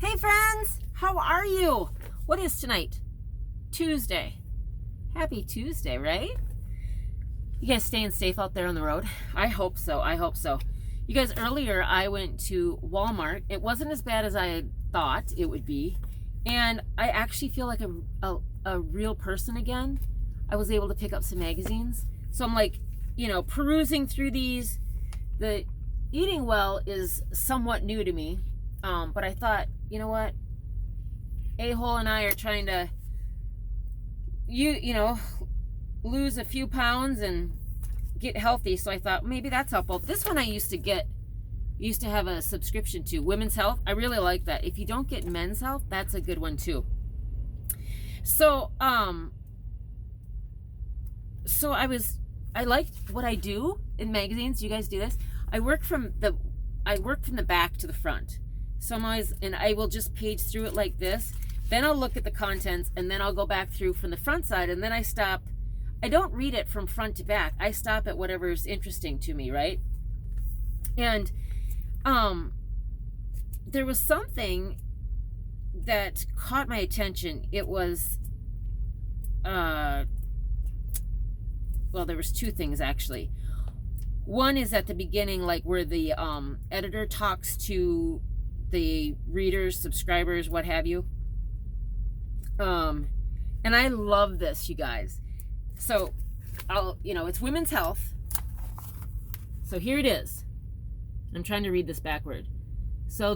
Hey friends, how are you? What is tonight? Tuesday. Happy Tuesday, right? You guys staying safe out there on the road? I hope so. I hope so. You guys, earlier I went to Walmart. It wasn't as bad as I thought it would be. And I actually feel like a real person again. I was able to pick up some magazines. So I'm like, perusing through these. The eating well is somewhat new to me. But I thought, you know what? A-hole and I are trying to, lose a few pounds and get healthy. So I thought maybe that's helpful. This one I used to have a subscription to Women's Health. I really like that. If you don't get Men's Health, that's a good one too. So, I liked what I do in magazines. You guys do this? I work from the back to the front. So I will just page through it like this. Then I'll look at the contents, and then I'll go back through from the front side, and then I stop. I don't read it from front to back. I stop at whatever's interesting to me, right? And there was something that caught my attention. It was there was two things actually. One is at the beginning, like where the editor talks to the readers, subscribers, what have you. And I love this, you guys. So it's Women's Health. So here it is. I'm trying to read this backward. So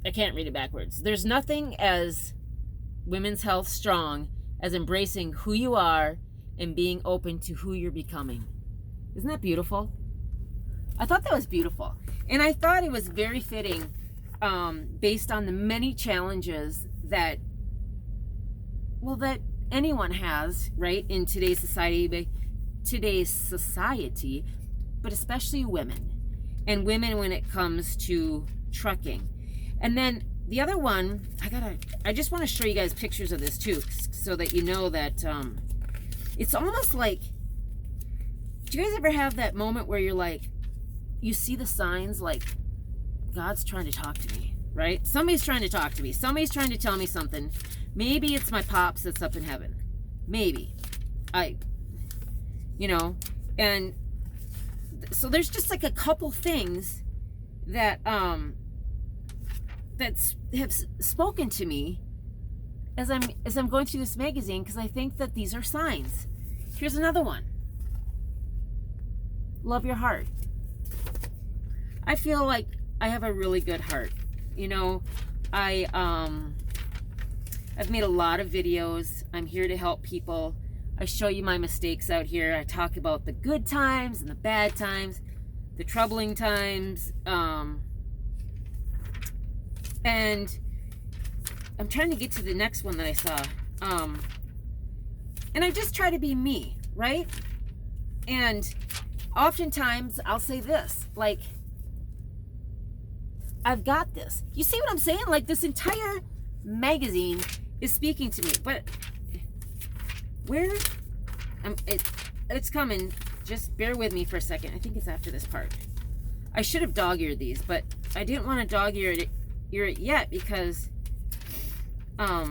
I can't read it backwards. There's nothing as Women's Health strong as embracing who you are and being open to who you're becoming. Isn't that beautiful? I thought that was beautiful. And I thought it was very fitting, based on the many challenges that anyone has, right, in today's society, but especially women. And women when it comes to trucking. And then the other one, I just want to show you guys pictures of this too, so that you know that it's almost like, do you guys ever have that moment where you're like, you see the signs like, God's trying to talk to me, right? Somebody's trying to talk to me. Somebody's trying to tell me something. Maybe it's my pops that's up in heaven. Maybe. And so there's just like a couple things that have spoken to me as I'm going through this magazine, because I think that these are signs. Here's another one. Love your heart. I feel like I have a really good heart. I've made a lot of videos. I'm here to help people. I show you my mistakes out here. I talk about the good times and the bad times, the troubling times. And I'm trying to get to the next one that I saw. And I just try to be me, right? And oftentimes I'll say this, like, I've got this. You see what I'm saying? Like, this entire magazine is speaking to me. But it's coming. Just bear with me for a second. I think it's after this part. I should have dog-eared these, but I didn't want to dog-ear it yet because I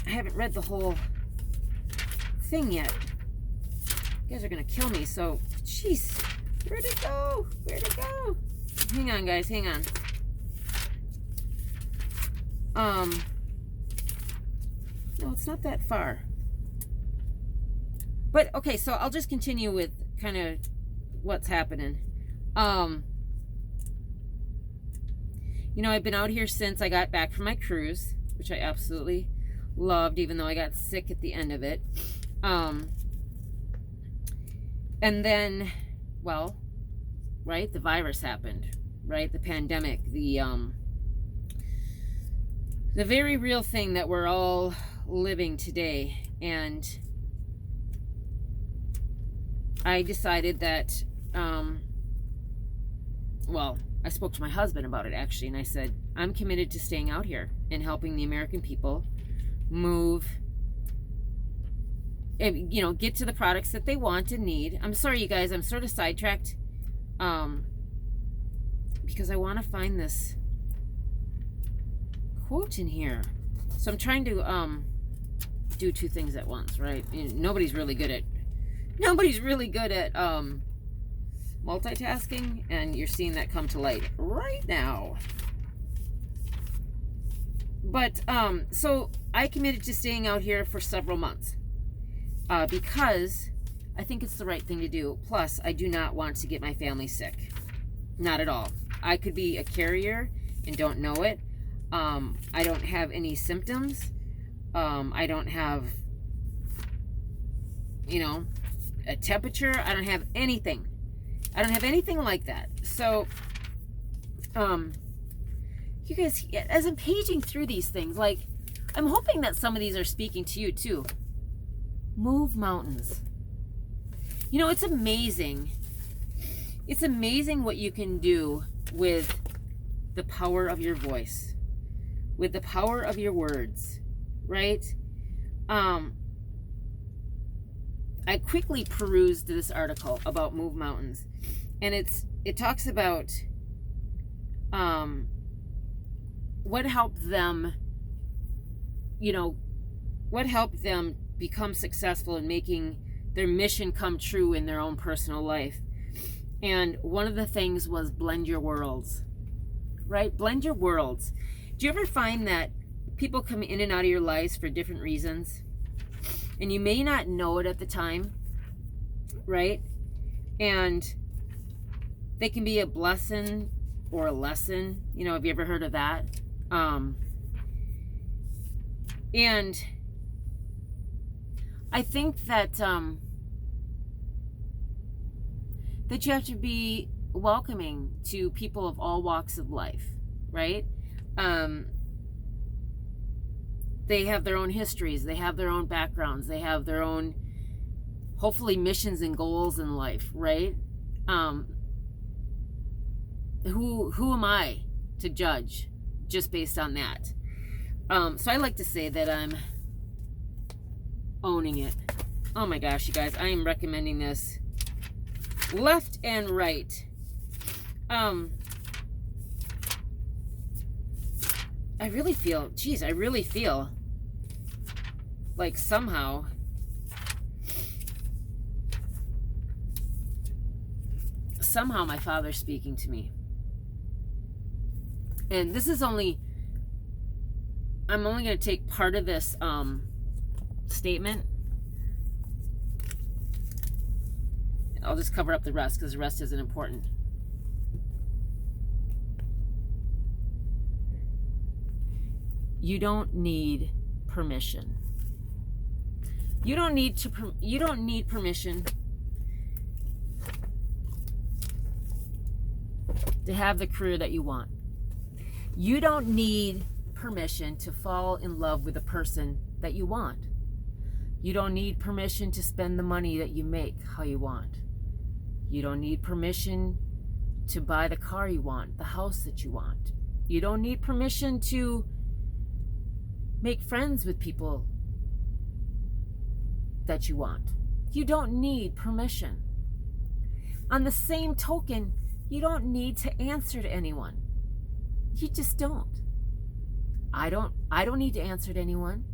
haven't read the whole thing yet. You guys are gonna kill me. So, jeez, where'd it go? Hang on, guys. Hang on. No, it's not that far. But okay, so I'll just continue with kind of what's happening. I've been out here since I got back from my cruise, which I absolutely loved, even though I got sick at the end of it. And then, right, the virus happened, right? The pandemic, the very real thing that we're all living today. And I decided that, I spoke to my husband about it actually, and I said, I'm committed to staying out here and helping the American people move and, get to the products that they want and need. I'm sorry, you guys, I'm sort of sidetracked, because I want to find this quote in here. So I'm trying to do two things at once, right? Nobody's really good at multitasking, and you're seeing that come to light right now. But so I committed to staying out here for several months because I think it's the right thing to do. Plus, I do not want to get my family sick. Not at all. I could be a carrier and don't know it. I don't have any symptoms. I don't have, a temperature. I don't have anything. I don't have anything like that. So, you guys, as I'm paging through these things, like, I'm hoping that some of these are speaking to you too. Move mountains. It's amazing. It's amazing what you can do with the power of your voice, with the power of your words, right? I quickly perused this article about Move Mountains, and it talks about what helped them, what helped them become successful in making their mission come true in their own personal life. And one of the things was blend your worlds, right? Blend your worlds. Do you ever find that people come in and out of your lives for different reasons? And you may not know it at the time, right? And they can be a blessing or a lesson. Have you ever heard of that? And I think that that you have to be welcoming to people of all walks of life, right? They have their own histories, they have their own backgrounds, they have their own, hopefully, missions and goals in life, right? Who am I to judge just based on that? So I like to say that I'm owning it. Oh my gosh, you guys, I am recommending this left and right. I really feel like somehow my Father's speaking to me. And this is I'm only going to take part of this statement. I'll just cover up the rest because the rest isn't important. You don't need permission. You don't need permission to have the career that you want. You don't need permission to fall in love with the person that you want. You don't need permission to spend the money that you make how you want. You don't need permission to buy the car you want, the house that you want. You don't need permission to make friends with people that you want. You don't need permission. On the same token, you don't need to answer to anyone. You just don't. I don't need to answer to anyone.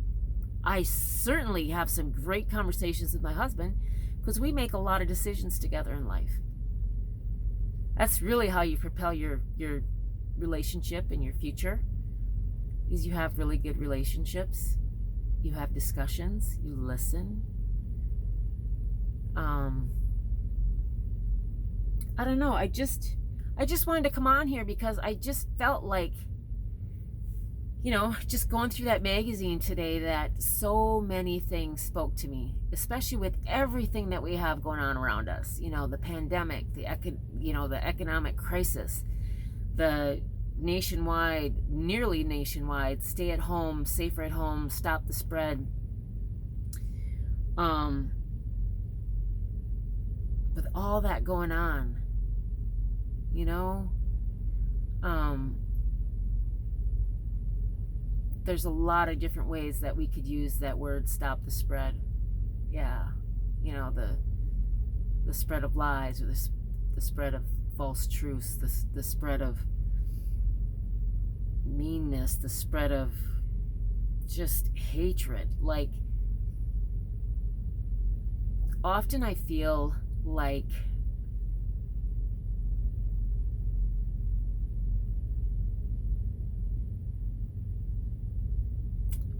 I certainly have some great conversations with my husband because we make a lot of decisions together in life. That's really how you propel your relationship and your future, is you have really good relationships. You have discussions, you listen. I don't know, I just wanted to come on here because I just felt like, just going through that magazine today, that so many things spoke to me, especially with everything that we have going on around us. The pandemic, the economic crisis, the nearly nationwide, stay at home, safer at home, stop the spread. With all that going on, there's a lot of different ways that we could use that word, stop the spread. Yeah. The spread of lies, or the spread of false truths, the spread of meanness, the spread of just hatred. Like, often I feel like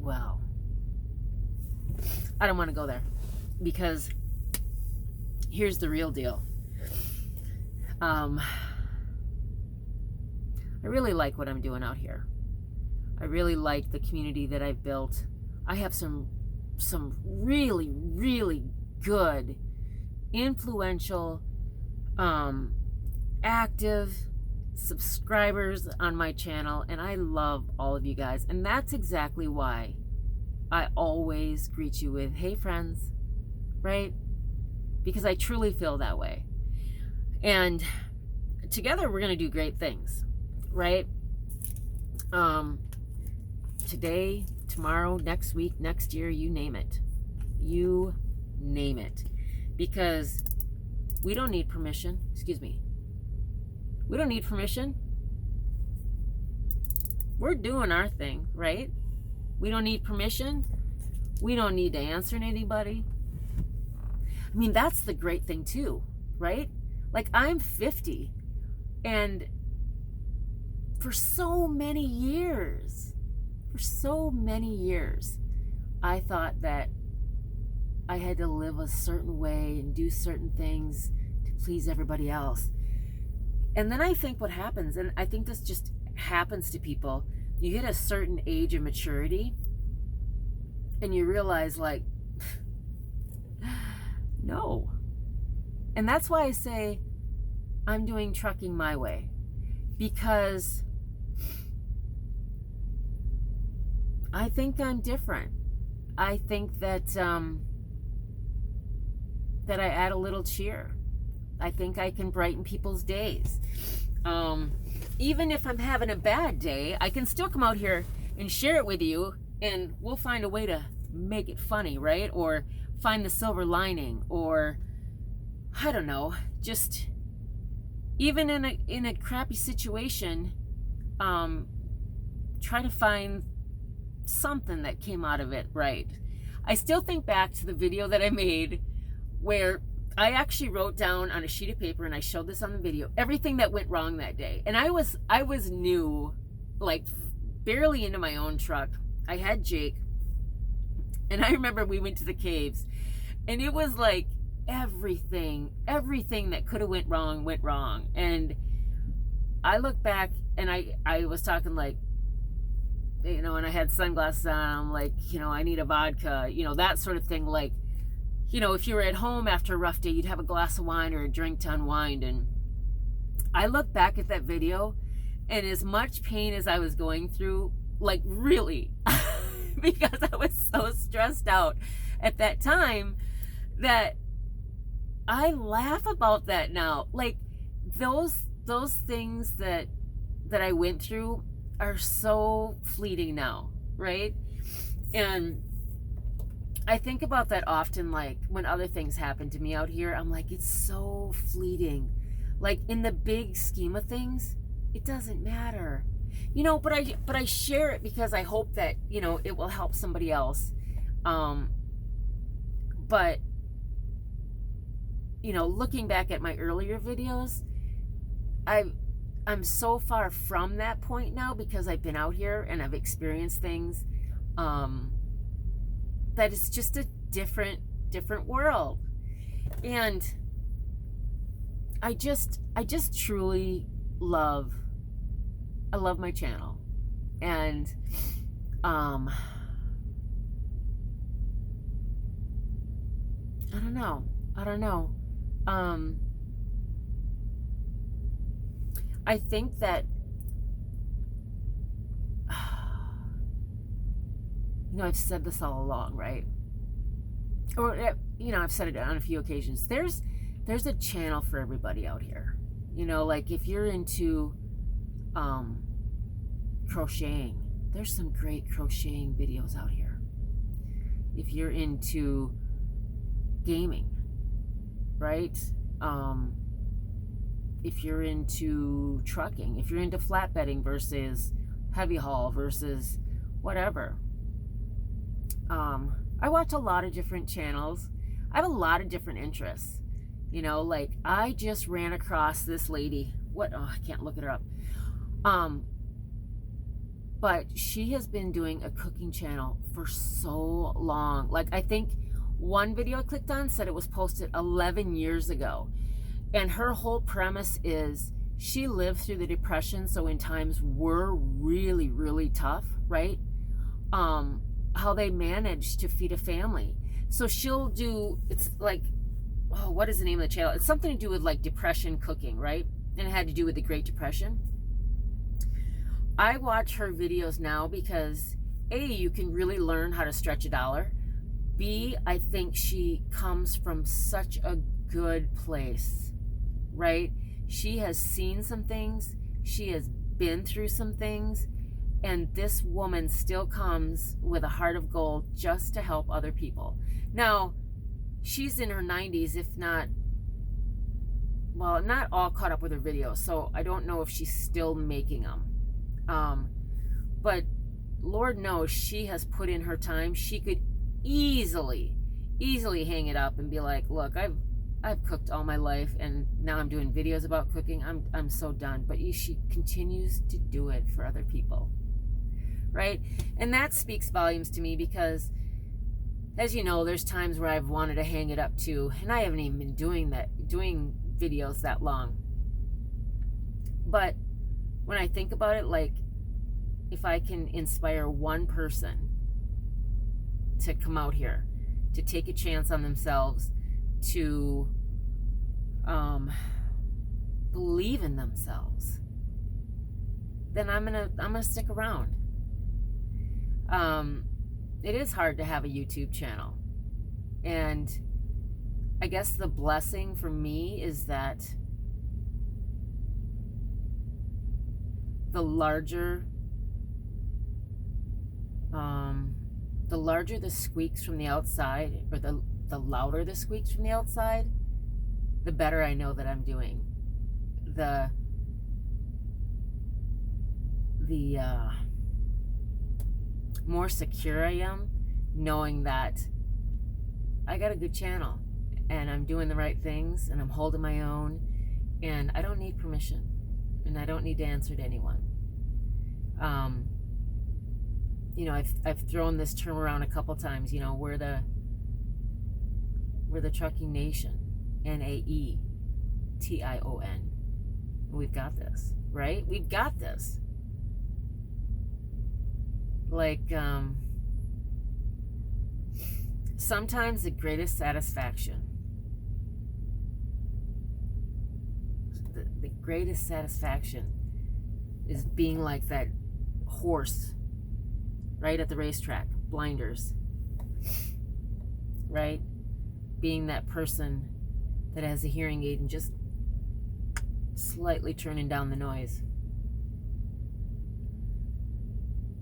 well, I don't want to go there, because here's the real deal. I really like what I'm doing out here. I really like the community that I've built. I have some really, really good, influential, active subscribers on my channel, and I love all of you guys. And that's exactly why I always greet you with, hey friends, right? Because I truly feel that way. And together we're going to do great things, right? Today, tomorrow, next week, next year, you name it. You name it. Because we don't need permission. Excuse me. We don't need permission. We're doing our thing, right? We don't need permission. We don't need to answer to anybody. I mean, that's the great thing too, right? Like, I'm 50, and for so many years, I thought that I had to live a certain way and do certain things to please everybody else. And then I think what happens, and I think this just happens to people, you hit a certain age of maturity and you realize, like, no. And that's why I say I'm doing trucking my way, because I think I'm different. I think that that I add a little cheer. I think I can brighten people's days. Even if I'm having a bad day, I can still come out here and share it with you, and we'll find a way to make it funny, right? Or find the silver lining, or I don't know, just even in a crappy situation, try to find something that came out of it right. I still think back to the video that I made where I actually wrote down on a sheet of paper, and I showed this on the video, everything that went wrong that day. And I was new, like barely into my own truck. I had Jake, and I remember we went to the caves, and it was like everything that could have went wrong. And I look back, and I was talking, like, you know, and I had sunglasses on, I'm like, you know, I need a vodka, you know, that sort of thing. Like, you know, if you were at home after a rough day, you'd have a glass of wine or a drink to unwind. And I look back at that video, and as much pain as I was going through, like, really, because I was so stressed out at that time, that I laugh about that now. Like, those things that I went through are so fleeting now, right? And I think about that often, like when other things happen to me out here, I'm like, it's so fleeting. Like, in the big scheme of things, it doesn't matter, you know. But I share it because I hope that, you know, it will help somebody else. But you know, looking back at my earlier videos, I'm so far from that point now, because I've been out here and I've experienced things. That it's just a different world. And I just truly love my channel. And I don't know. I think that, you know, I've said this all along, right? Or, you know, I've said it on a few occasions. There's a channel for everybody out here. You know, like, if you're into crocheting, there's some great crocheting videos out here. If you're into gaming, right? If you're into trucking, if you're into flatbedding versus heavy haul versus whatever. I watch a lot of different channels. I have a lot of different interests. You know, like I just ran across this lady. Oh, I can't look at her up. But she has been doing a cooking channel for so long. Like I think one video I clicked on said it was posted 11 years ago. And her whole premise is she lived through the Depression, so when times were really, really tough, right? How they managed to feed a family. So she'll do, it's like, oh, what is the name of the channel? It's something to do with like depression cooking, right? And it had to do with the Great Depression. I watch her videos now because A, you can really learn how to stretch a dollar. B, I think she comes from such a good place, right? She has seen some things. She has been through some things. And this woman still comes with a heart of gold just to help other people. Now, she's in her 90s, if not, well, not all caught up with her videos. So I don't know if she's still making them. But Lord knows she has put in her time. She could easily hang it up and be like, look, I've cooked all my life and now I'm doing videos about cooking. I'm so done. But she continues to do it for other people. Right? And that speaks volumes to me because, as you know, there's times where I've wanted to hang it up too, and I haven't even been doing videos that long. But when I think about it, like, if I can inspire one person to come out here, to take a chance on themselves, to believe in themselves, then I'm gonna stick around. It is hard to have a YouTube channel, and I guess the blessing for me is that the larger the squeaks from the outside, or the louder the squeaks from the outside, the better I know that I'm doing. The more secure I am, knowing that I got a good channel and I'm doing the right things and I'm holding my own and I don't need permission and I don't need to answer to anyone. You know, I've thrown this term around a couple times. You know, we're the trucking nation, NAETION. We've got this, right? We've got this. Like, sometimes the greatest satisfaction, the greatest satisfaction is being like that horse, right, at the racetrack, blinders, right? Being that person that has a hearing aid and just slightly turning down the noise.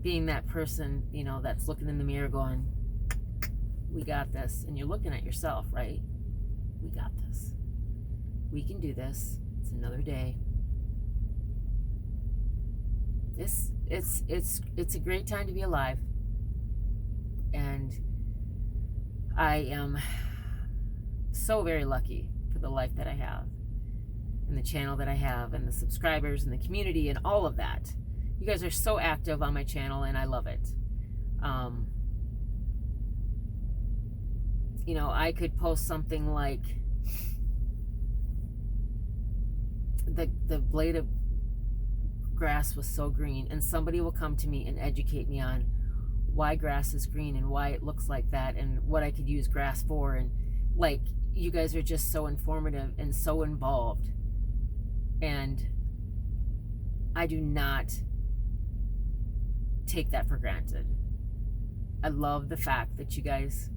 Being that person, you know, that's looking in the mirror going, we got this. And you're looking at yourself, right? We got this. We can do this. It's another day. It's a great time to be alive. And I am so very lucky for the life that I have, and the channel that I have, and the subscribers, and the community, and all of that. You guys are so active on my channel, and I love it. You know, I could post something like the blade of grass was so green, and somebody will come to me and educate me on why grass is green and why it looks like that and what I could use grass for. And like, you guys are just so informative and so involved, and I do not take that for granted. I love the fact that you guys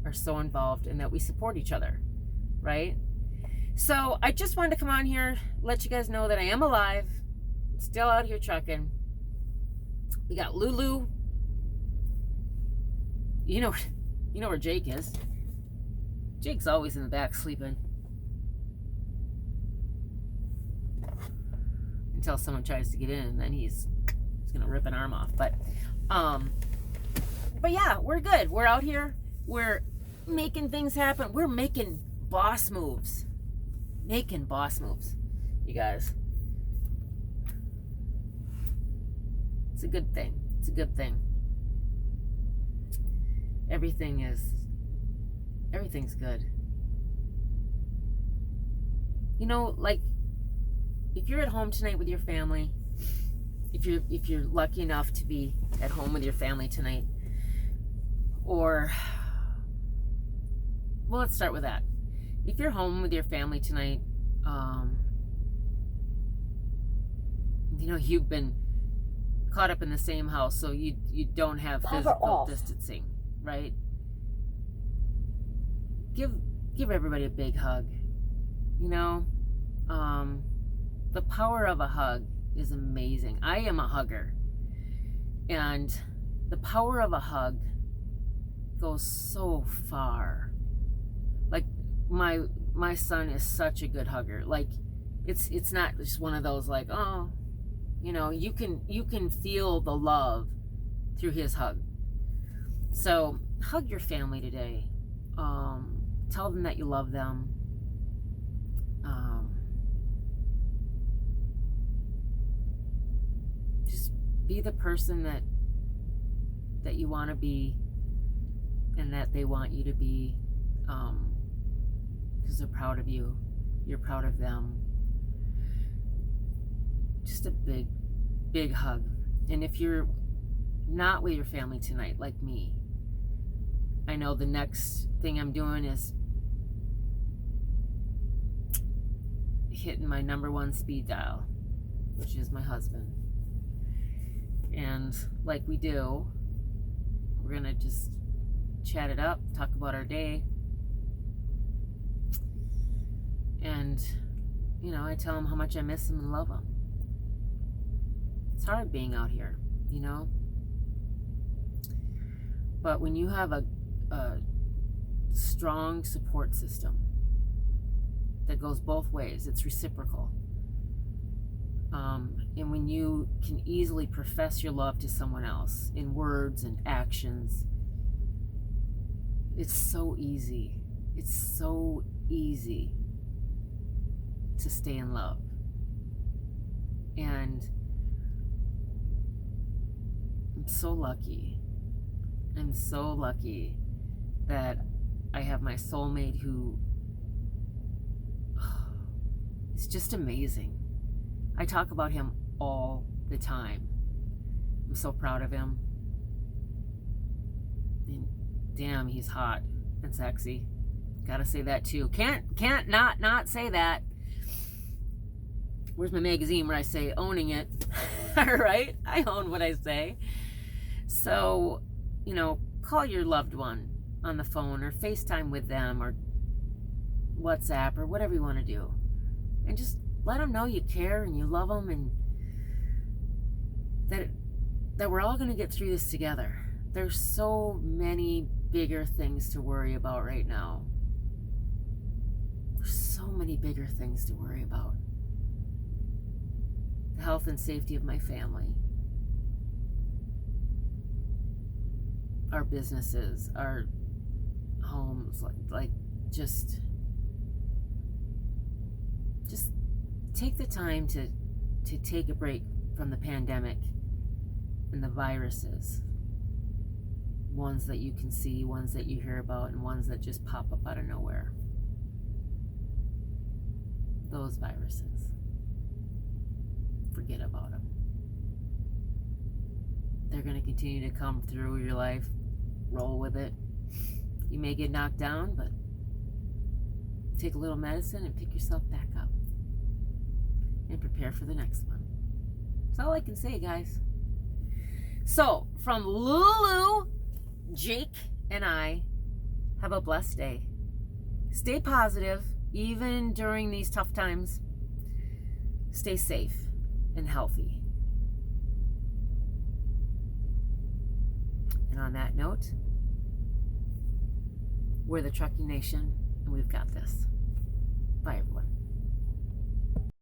are so involved and that we support each other, right? So I just wanted to come on here, let you guys know that I am alive, still out here trucking. We got Lulu. You know where Jake is. Jake's always in the back sleeping. Until someone tries to get in, and then he's It's gonna rip an arm off. But yeah, we're good. We're out here. We're making things happen. We're making boss moves. Making boss moves, you guys. It's a good thing. It's a good thing. Everything's good. You know, like, if you're at home tonight with your family, if you're lucky enough to be at home with your family tonight, or, well, let's start with that. If you're home with your family tonight, you know, you've been caught up in the same house, so you don't have physical distancing, right? Give everybody a big hug. You know, the power of a hug is amazing. I am a hugger, and the power of a hug goes so far. Like, my son is such a good hugger. Like, it's not just one of those, like, oh, you know, you can feel the love through his hug. So hug your family today. Tell them that you love them. Just be the person that you want to be, and that they want you to be, because they're proud of you. You're proud of them. Just a big hug. And if you're not with your family tonight, like me, I know the next thing I'm doing is hitting my number one speed dial, which is my husband. And like we do, we're gonna just chat it up, talk about our day. And, you know, I tell him how much I miss him and love him. It's hard being out here, you know? But when you have a strong support system that goes both ways, it's reciprocal. And when you can easily profess your love to someone else in words and actions, it's so easy. It's so easy to stay in love. And I'm so lucky. I'm so lucky that I have my soulmate who is just amazing. I talk about him all the time. I'm so proud of him. And damn, he's hot and sexy. Gotta say that too. Can't not say that. Where's my magazine where I say owning it? All right, I own what I say. So, you know, call your loved one on the phone, or FaceTime with them, or WhatsApp, or whatever you want to do, and just let them know you care and you love them, and that we're all going to get through this together. There's so many bigger things to worry about right now. There's so many bigger things to worry about. The health and safety of my family, our businesses, our homes, like just take the time to take a break from the pandemic and the viruses, ones that you can see, ones that you hear about, and ones that just pop up out of nowhere. Those viruses, forget about them. They're going to continue to come through your life. Roll with it. You may get knocked down, but take a little medicine and pick yourself back up and prepare for the next one. That's all I can say, guys. So, from Lulu, Jake, and I, have a blessed day. Stay positive, even during these tough times. Stay safe and healthy. And on that note, we're the Trucking Nation, and we've got this. Bye, everyone.